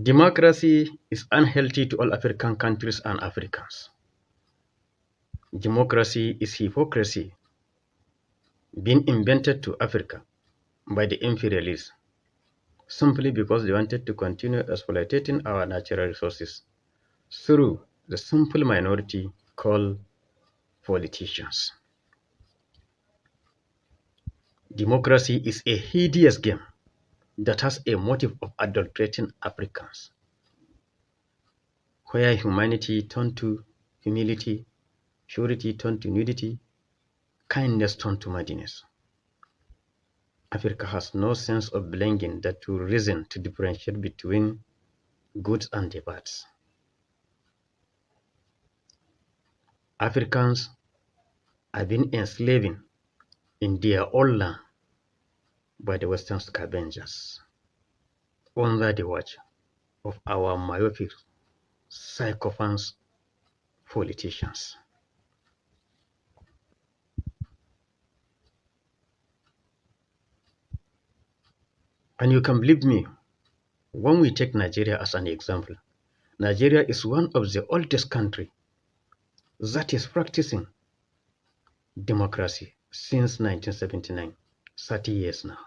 Democracy is unhealthy to all African countries and Africans. Democracy is hypocrisy being invented to Africa by the imperialists simply because they wanted to continue exploiting our natural resources through the simple minority called politicians. Democracy is a hideous game that has a motive of adulterating Africans, where humanity turned to humility, purity turned to nudity, kindness turned to madness. Africa has no sense of belonging that will reason to differentiate between goods and the bads. Africans have been enslaving in their own land by the Western scavengers under the watch of our myopic, psychophants politicians. And you can believe me, when we take Nigeria as an example, Nigeria is one of the oldest countries that is practicing democracy since 1979, 30 years now.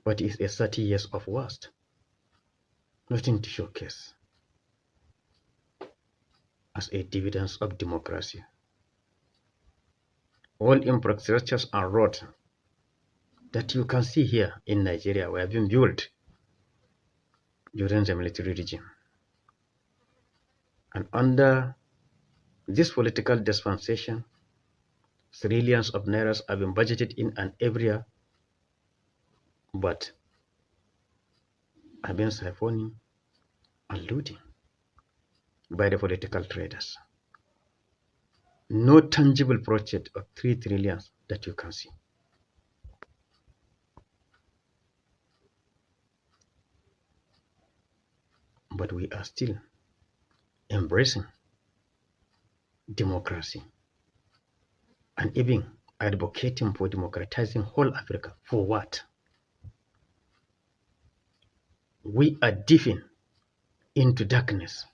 But it's a 30 years of worst, nothing to showcase as a dividend of democracy. All infrastructures and roads that you can see here in Nigeria were being built during the military regime. And under this political dispensation, trillions of nairas have been budgeted in an area, but have been siphoning and looting by the political traders. No tangible project of 3 trillion that you can see. But we are still embracing democracy and even advocating for democratizing whole Africa. For what? We are dipping into darkness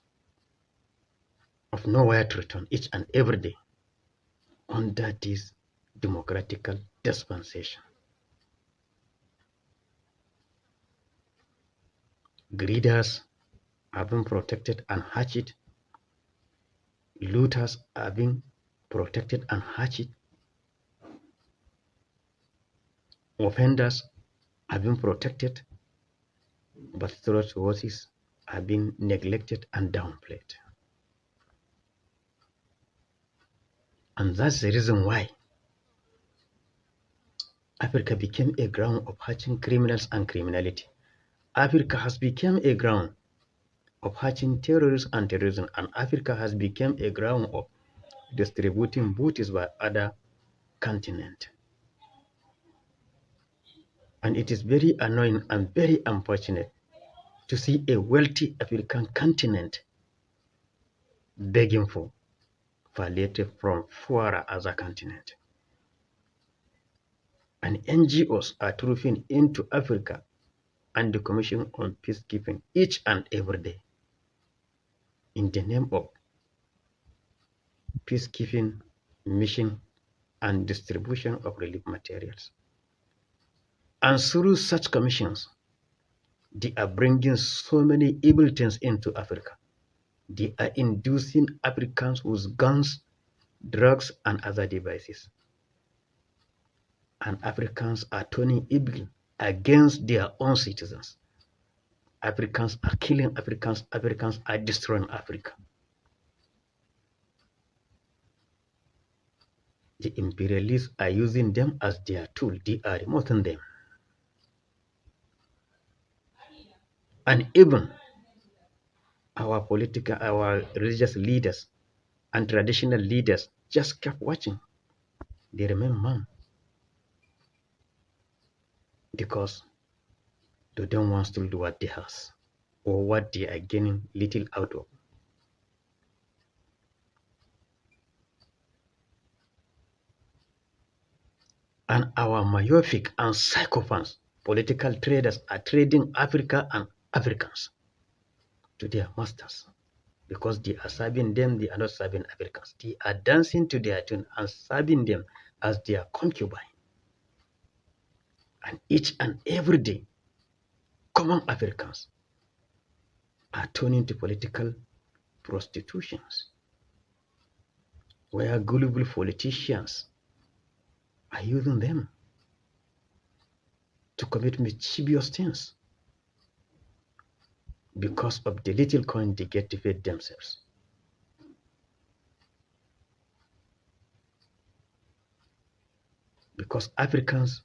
of nowhere to return each and every day under this democratical dispensation. Greeders are being protected and hatched. Looters are being protected and hatched. Offenders are being protected, but trustworthies are being neglected and downplayed. And that's the reason why Africa became a ground of hatching criminals and criminality. Africa has become a ground of hatching terrorists and terrorism, and Africa has become a ground of distributing booties by other continents. And it is very annoying and very unfortunate to see a wealthy African continent begging for palliative from poorer other continent. And NGOs are trooping into Africa and the Commission on Peacekeeping each and every day in the name of peacekeeping mission and distribution of relief materials. And through such commissions, they are bringing so many evil things into Africa. They are inducing Africans with guns, drugs, and other devices. And Africans are turning evil against their own citizens. Africans are killing Africans. Africans are destroying Africa. The imperialists are using them as their tool. They are remoting them. And even our political, our religious leaders and traditional leaders just kept watching. They remain mum because they don't want to do what they have or what they are gaining little out of. And our myopic and psychopaths, political traders, are trading Africa and Africans to their masters, because they are serving them, they are not serving Africans. They are dancing to their tune and serving them as their concubine. And each and every day, common Africans are turning to political prostitutions, where gullible politicians are using them to commit mischievous things because of the little coin they get to feed themselves. Because Africans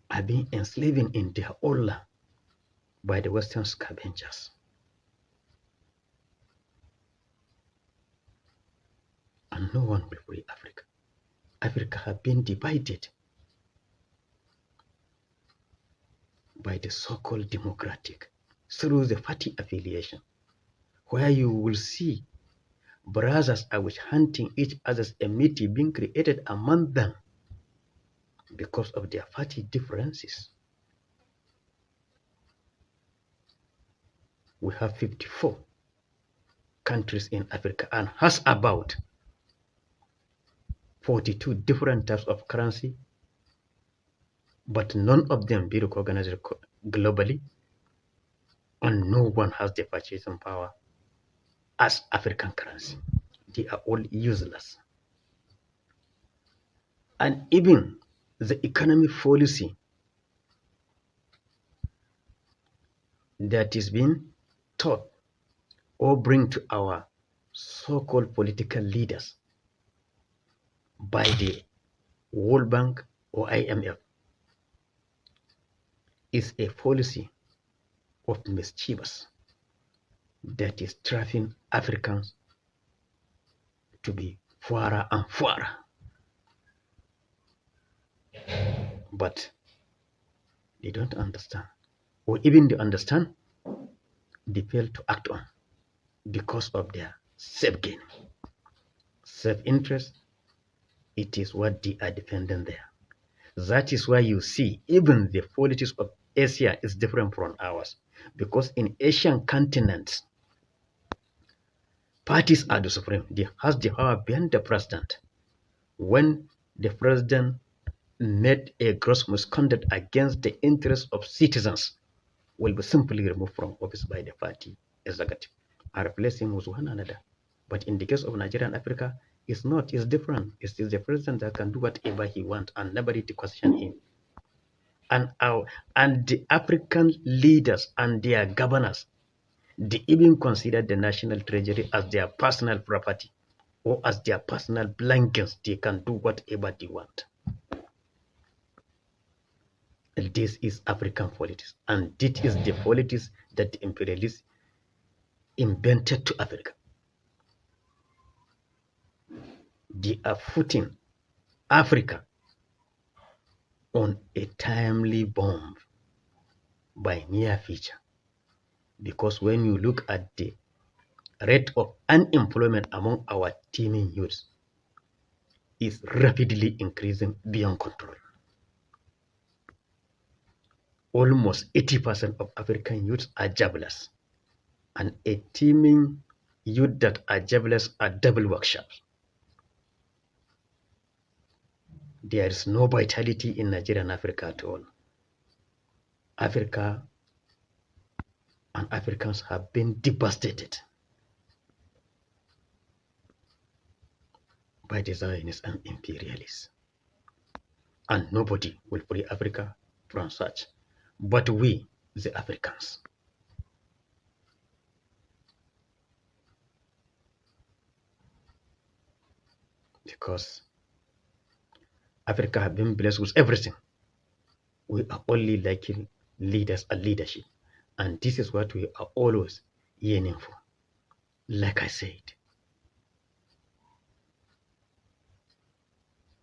are being enslaved in their own land by the Western scavengers. And no one will free Africa. Africa has been divided by the so-called democratic through the party affiliation, where you will see brothers are witch hunting each other's enmity being created among them because of their party differences. We have 54 countries in Africa and has about 42 different types of currency, but none of them be recognized globally, and no one has the purchasing power as African currency. They are all useless. And even the economic policy that is being taught or bring to our so-called political leaders by the World Bank or IMF is a policy of mischievous that is driving Africans to be poorer and poorer. But they don't understand, or even they understand, they fail to act on because of their self-gain, self-interest. It is what they are defending there. That is why you see even the politics of Asia is different from ours, because in Asian continents, parties are the supreme. They has the power behind the president. When the president made a gross misconduct against the interests of citizens, will be simply removed from office by the party executive and replace him with one another. But in the case of Nigeria and Africa, it's not. It's different. It's the president that can do whatever he wants and nobody to question him. And the African leaders and their governors, they even consider the national treasury as their personal property or as their personal blankets. They can do whatever they want. And this is African politics, and this is the politics that the imperialists invented to Africa. They are putting Africa on a timely bomb by near future, because when you look at the rate of unemployment among our teeming youths is rapidly increasing beyond control. Almost 80% of African youths are jobless, and a teeming youth that are jobless are double workshops. There is no vitality in Nigeria and Africa at all. Africa and Africans have been devastated by the Zionists and imperialists. And nobody will free Africa from such, but we, the Africans. Because Africa has been blessed with everything. We are only lacking leaders and leadership. And this is what we are always yearning for. Like I said,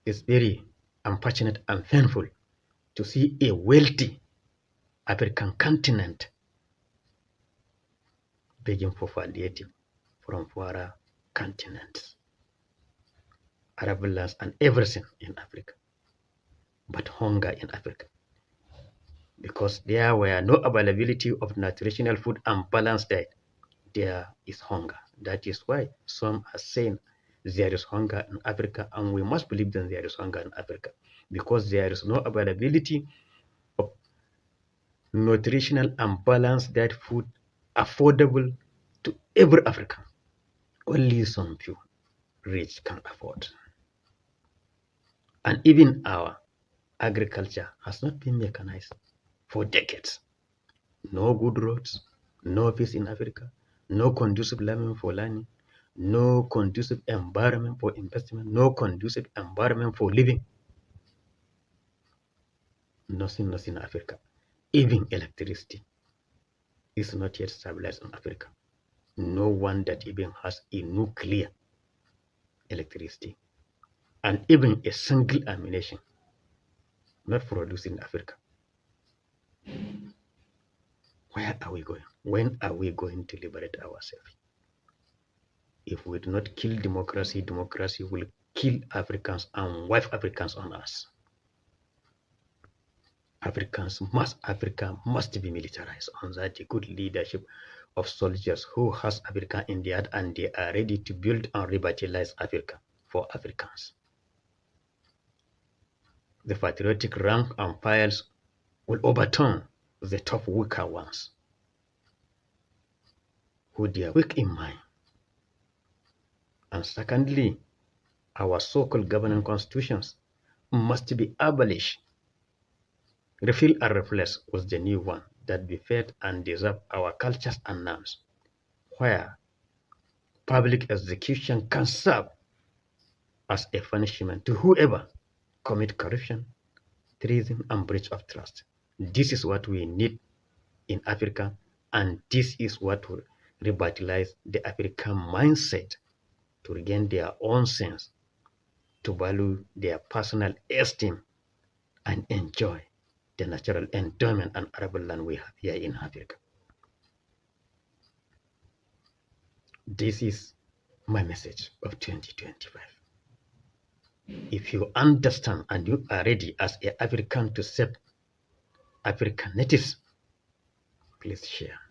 it's very unfortunate and painful to see a wealthy African continent begging for palliative from poorer continents, Arab lands and everything in Africa. But hunger in Africa, because there were no availability of nutritional food and balanced diet. There is hunger. That is why some are saying there is hunger in Africa, and we must believe that there is hunger in Africa because there is no availability of nutritional and balanced diet food affordable to every African. Only some few rich can afford. And even our agriculture has not been mechanized for decades. No good roads, no peace in Africa, no conducive environment for learning, no conducive environment for investment, no conducive environment for living. Nothing in Africa. Even electricity is not yet stabilized in Africa. No one that even has a nuclear electricity. And even a single ammunition not produced in Africa. Where are we going? When are we going to liberate ourselves? If we do not kill democracy, democracy will kill Africans and wipe Africans on us. Africa must be militarized under the good leadership of soldiers who has Africa in their heart, and they are ready to build and revitalize Africa for Africans. The patriotic rank and files will overturn the tough weaker ones who they are weak in mind. And secondly, our so-called governing constitutions must be abolished, refill and replace with the new one that befit and deserve our cultures and norms, where public execution can serve as a punishment to whoever commit corruption, treason, and breach of trust. This is what we need in Africa, and this is what will revitalize the African mindset to regain their own sense, to value their personal esteem, and enjoy the natural endowment and arable land we have here in Africa. This is my message of 2025. If you understand and you are ready as an African to save African natives, please share.